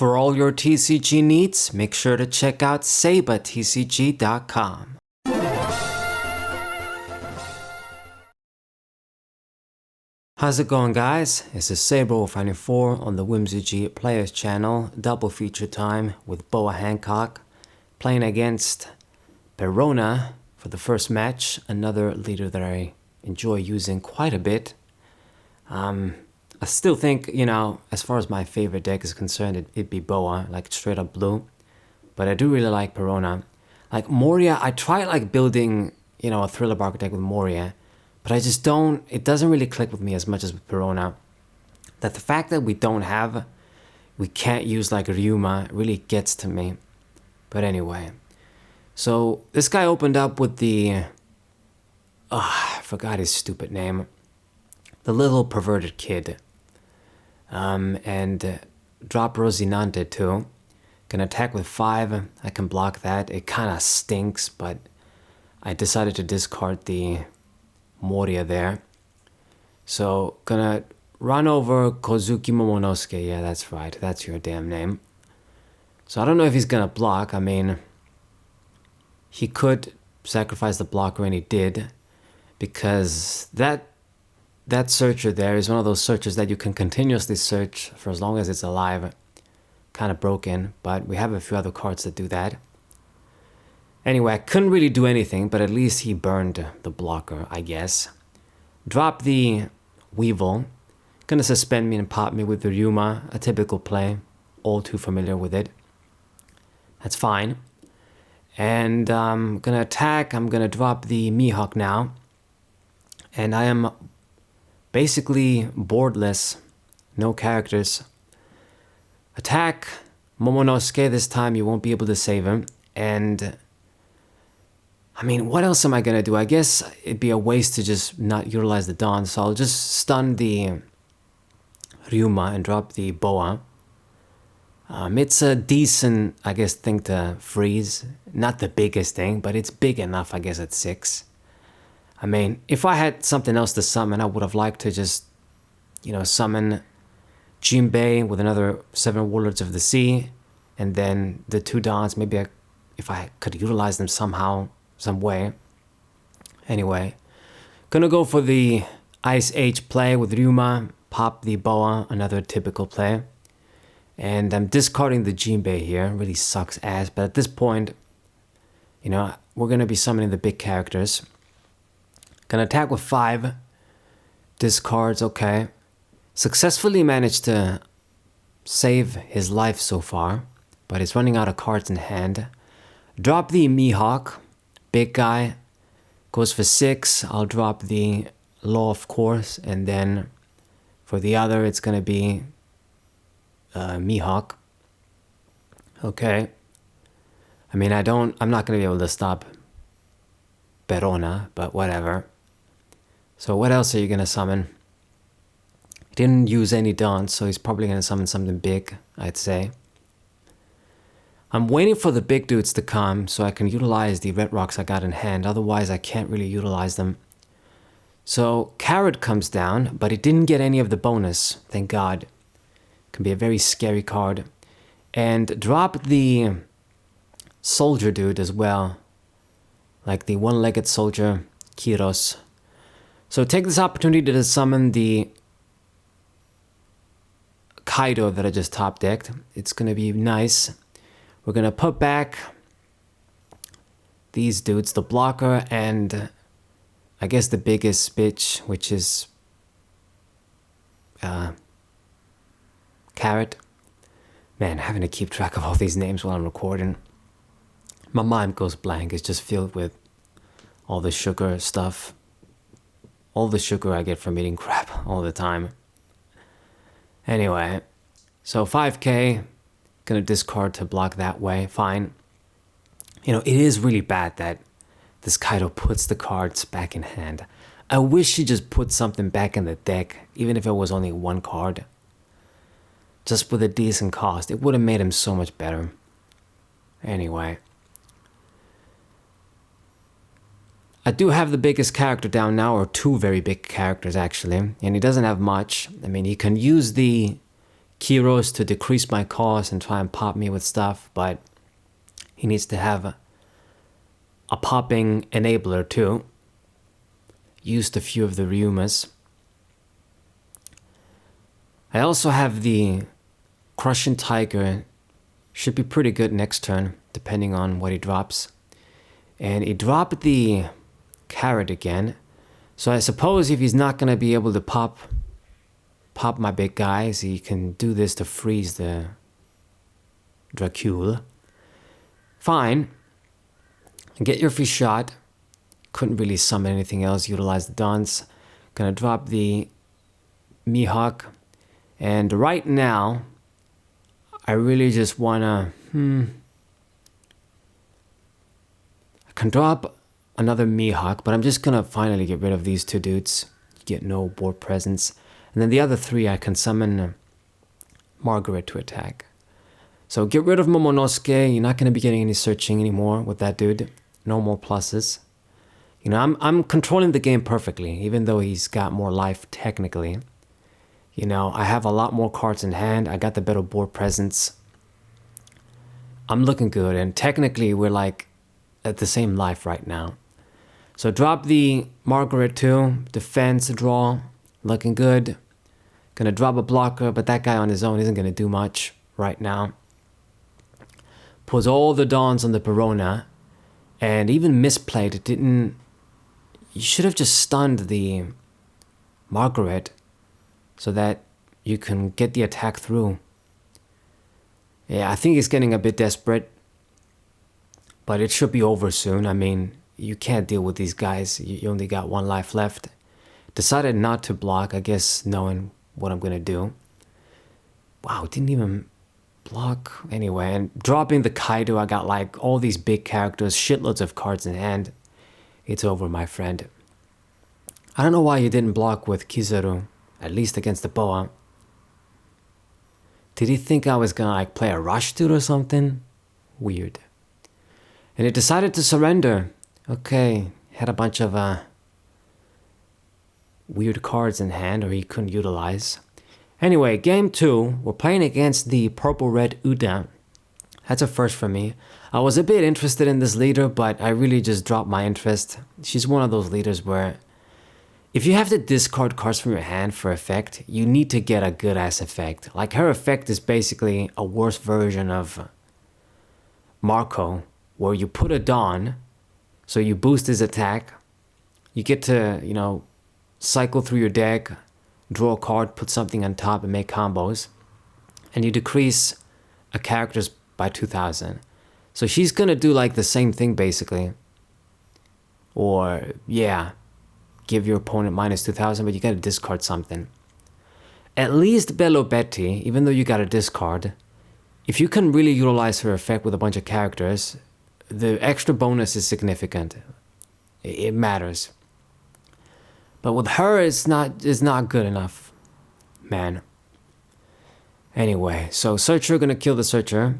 For all your TCG needs, make sure to check out sabatcg.com. How's it going, guys? This is Saber94 on the Whimsy Players channel. Double feature time with Boa Hancock playing against Perona for the first match, another leader that I enjoy using quite a bit. I still think, as far as my favorite deck is concerned, it'd be Boa, like straight up blue. But I do really like Perona. Like Moria, I tried building, a Thriller Bark deck with Moria, but I just don't, it doesn't really click with me as much as with Perona. That the fact that we can't use Ryuma really gets to me. But anyway, so this guy opened up with the, I forgot his stupid name. The little perverted kid. And drop Rosinante too. Can attack with 5. I can block that. It kind of stinks, but I decided to discard the Moria there. So gonna run over Kozuki Momonosuke. Yeah, that's right. That's your damn name. So I don't know if he's gonna block. I mean, he could sacrifice the blocker, and he did, because that searcher there is one of those searchers that you can continuously search for as long as it's alive. Kind of broken, but we have a few other cards that do that. Anyway, I couldn't really do anything, but at least he burned the blocker, I guess. Drop the Weevil. Gonna suspend me and pop me with the Ryuma, a typical play. All too familiar with it. That's fine. And I'm gonna attack. I'm gonna drop the Mihawk now. And I am basically boardless. No characters. Attack Momonosuke. This time you won't be able to save him. And I mean, what else am I gonna do? I guess it'd be a waste to just not utilize the Dawn, so I'll just stun the Ryuma and drop the Boa. It's a decent, I guess, thing to freeze. Not the biggest thing, but it's big enough, I guess, at 6. I mean, if I had something else to summon, I would have liked to just, summon Jinbei with another 7 Warlords of the Sea, and then the 2 Dons, maybe if I could utilize them somehow, some way. Anyway, gonna go for the Ice Age play with Ryuma, pop the Boa, another typical play. And I'm discarding the Jinbei here, really sucks ass, but at this point, we're gonna be summoning the big characters. Gonna attack with 5, discards, okay. Successfully managed to save his life so far, but he's running out of cards in hand. Drop the Mihawk, big guy, goes for 6. I'll drop the Law, of course, and then for the other, it's gonna be Mihawk. Okay. I mean, I'm not gonna be able to stop Perona, but whatever. So what else are you gonna summon? He didn't use any Dons, so he's probably gonna summon something big, I'd say. I'm waiting for the big dudes to come so I can utilize the red rocks I got in hand. Otherwise, I can't really utilize them. So Carrot comes down, but it didn't get any of the bonus. Thank God. Can be a very scary card. And drop the soldier dude as well. Like the one-legged soldier, Kiros. So take this opportunity to summon the Kaido that I just top decked. It's gonna be nice. We're gonna put back these dudes, the blocker, and I guess the biggest bitch, which is Carrot. Man, having to keep track of all these names while I'm recording. My mind goes blank. It's just filled with all the sugar stuff. All the sugar I get from eating crap all the time. Anyway, so 5k. Gonna discard to block that way, fine. It is really bad that this Kaido puts the cards back in hand. I wish he just put something back in the deck, even if it was only 1 card. Just with a decent cost, it would have made him so much better. Anyway. I do have the biggest character down now, or 2 very big characters actually, and he doesn't have much. I mean, he can use the Kiros to decrease my cost and try and pop me with stuff, but he needs to have a popping enabler too. Used a few of the Ryumas. I also have the Crushing Tiger. Should be pretty good next turn, depending on what he drops. And he dropped the Carrot again. So I suppose if he's not going to be able to pop my big guys, he can do this to freeze the Dracule. Fine. Get your free shot. Couldn't really summon anything else. Utilize the Dons. Gonna drop the Mihawk. And right now, I really just wanna... I can drop another Mihawk, but I'm just gonna finally get rid of these two dudes. Get no board presence. And then the other three, I can summon Margaret to attack. So get rid of Momonosuke. You're not gonna be getting any searching anymore with that dude. No more pluses. You know, I'm controlling the game perfectly, even though he's got more life technically. You know, I have a lot more cards in hand. I got the better board presence. I'm looking good, and technically we're like at the same life right now. So drop the Margaret too. Defense, draw, looking good. Gonna drop a blocker, but that guy on his own isn't gonna do much right now. Pulls all the Dons on the Perona, and even misplayed. It didn't... You should have just stunned the Margaret so that you can get the attack through. Yeah, I think he's getting a bit desperate, but it should be over soon. I mean, you can't deal with these guys. You only got one life left. Decided not to block, I guess, knowing what I'm gonna do. Wow, didn't even block. Anyway, and dropping the Kaido, I got like all these big characters, shitloads of cards in hand. It's over, my friend. I don't know why you didn't block with Kizaru, at least against the Boa. Did he think I was gonna like play a rush dude or something? Weird. And it decided to surrender. Okay, had a bunch of weird cards in hand, or he couldn't utilize. Anyway, game 2, we're playing against the purple-red Uda. That's a first for me. I was a bit interested in this leader, but I really just dropped my interest. She's one of those leaders where if you have to discard cards from your hand for effect, you need to get a good-ass effect. Like, her effect is basically a worse version of Marco, where you put a Don, so you boost his attack. You get to, you know, cycle through your deck, draw a card, put something on top, and make combos. And you decrease a character's by 2,000. So she's gonna do like the same thing basically. Or, yeah, give your opponent minus 2,000, but you gotta discard something. At least Bello Betty, even though you gotta discard, if you can really utilize her effect with a bunch of characters, the extra bonus is significant. It matters. But with her, it's not good enough, man. Anyway, so Searcher gonna kill the Searcher.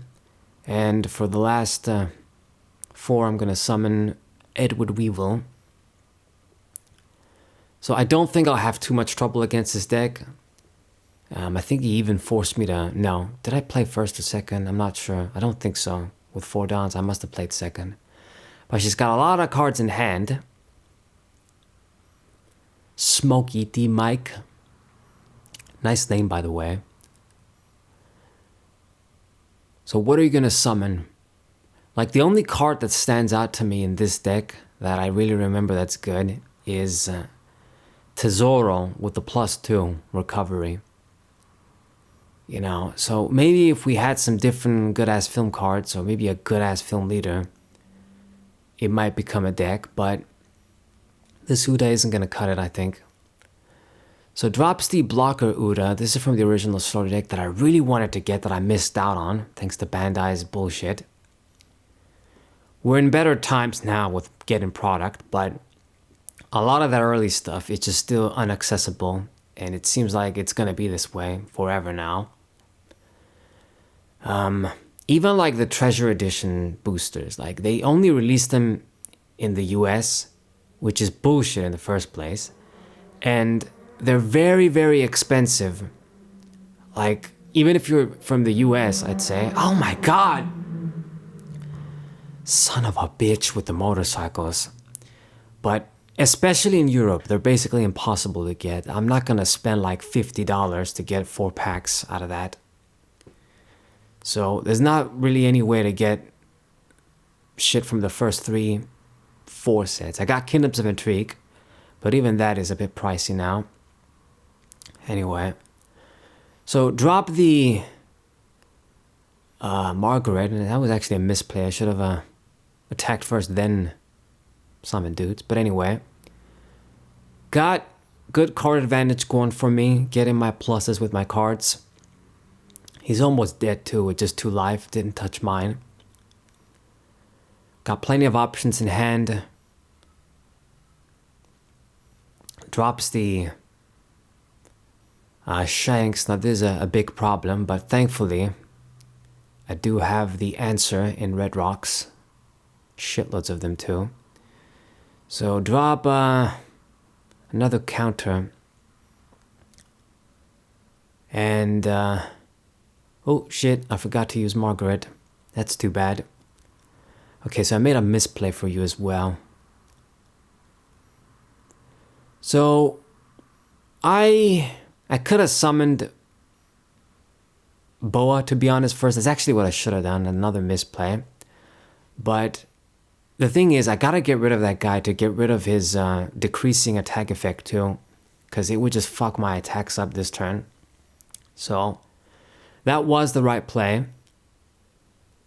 And for the last 4, I'm gonna summon Edward Weevil. So I don't think I'll have too much trouble against this deck. I think he even forced me to... No, did I play first or second? I'm not sure. I don't think so. With 4 Dons, I must have played second. But she's got a lot of cards in hand. Smokey D. Mike. Nice name, by the way. So what are you going to summon? Like, the only card that stands out to me in this deck that I really remember that's good is Tesoro with the +2 recovery. You know, so maybe if we had some different good-ass film cards, or maybe a good-ass film leader, it might become a deck, but this Uda isn't going to cut it, I think. So drops the blocker Uda. This is from the original story deck that I really wanted to get that I missed out on, thanks to Bandai's bullshit. We're in better times now with getting product, but a lot of that early stuff is just still inaccessible, and it seems like it's going to be this way forever now. Even like the Treasure Edition boosters, like they only released them in the US, which is bullshit in the first place, and they're very, very expensive. Like, Even if you're from the US, I'd say. Oh my god! Son of a bitch with the motorcycles. But especially in Europe, they're basically impossible to get. I'm not gonna spend like $50 to get 4 packs out of that. So there's not really any way to get shit from the first 4 sets. I got Kingdoms of Intrigue, but even that is a bit pricey now. Anyway, so drop the Margaret, and that was actually a misplay. I should have attacked first, then summon dudes. But anyway, got good card advantage going for me, getting my pluses with my cards. He's almost dead too with just 2 life, didn't touch mine. Got plenty of options in hand. Drops the Shanks. Now this is a big problem, but thankfully I do have the answer in red rocks. Shitloads of them too. So drop another counter. And oh shit, I forgot to use Margaret. That's too bad. Okay, so I made a misplay for you as well. So I could have summoned Boa, to be honest, first. That's actually what I should have done, another misplay. But the thing is, I gotta get rid of that guy to get rid of his decreasing attack effect too, because it would just fuck my attacks up this turn. So that was the right play.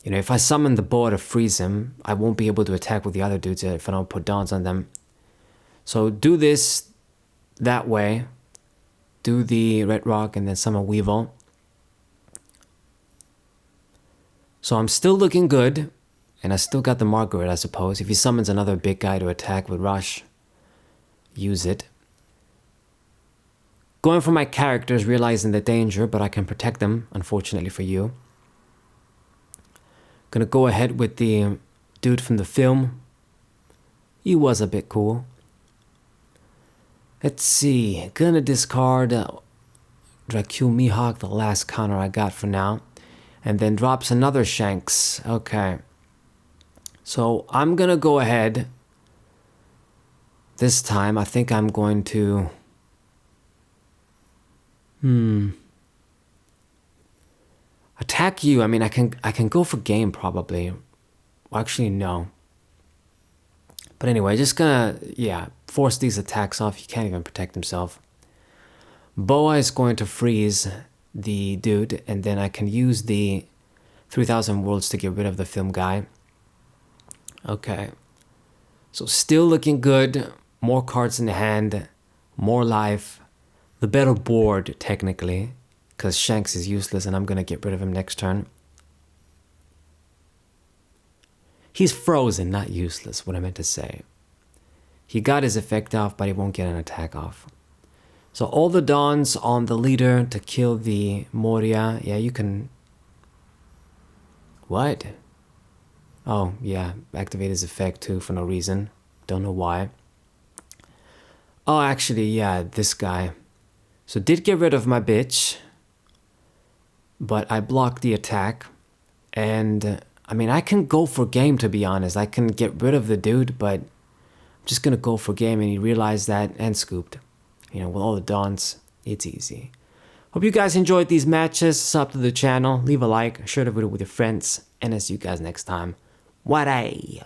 You know, if I summon the Boa to freeze him, I won't be able to attack with the other dudes if I don't put dawns on them. So do this that way. Do the red rock and then summon Weevil. So I'm still looking good. And I still got the Margaret, I suppose. If he summons another big guy to attack with Rush, use it. Going for my characters, realizing the danger, but I can protect them, unfortunately for you. Gonna go ahead with the dude from the film. He was a bit cool. Let's see. Gonna discard Dracul Mihawk, the last counter I got for now. And then drops another Shanks. Okay. So I'm gonna go ahead. This time I think I'm going to attack you. I mean, I can go for game probably. Well, actually no. But anyway, just gonna force these attacks off. He can't even protect himself. Boa is going to freeze the dude, and then I can use the 3000 worlds to get rid of the film guy. Okay, so still looking good. More cards in the hand, more life, the better board technically, because Shanks is useless and I'm gonna get rid of him next turn. He's frozen, not useless, what I meant to say. He got his effect off, but he won't get an attack off. So all the dawns on the leader to kill the Moria. Yeah, you can... What? Oh, yeah, activate his effect too for no reason. Don't know why. Oh, actually, yeah, this guy. So did get rid of my bitch, but I blocked the attack. And, I mean, I can go for game, to be honest. I can get rid of the dude, but I'm just gonna go for game, and he realized that and scooped. You know, with all the dawns, it's easy. Hope you guys enjoyed these matches. Sub to the channel, leave a like, share the video with your friends, and I'll see you guys next time. What a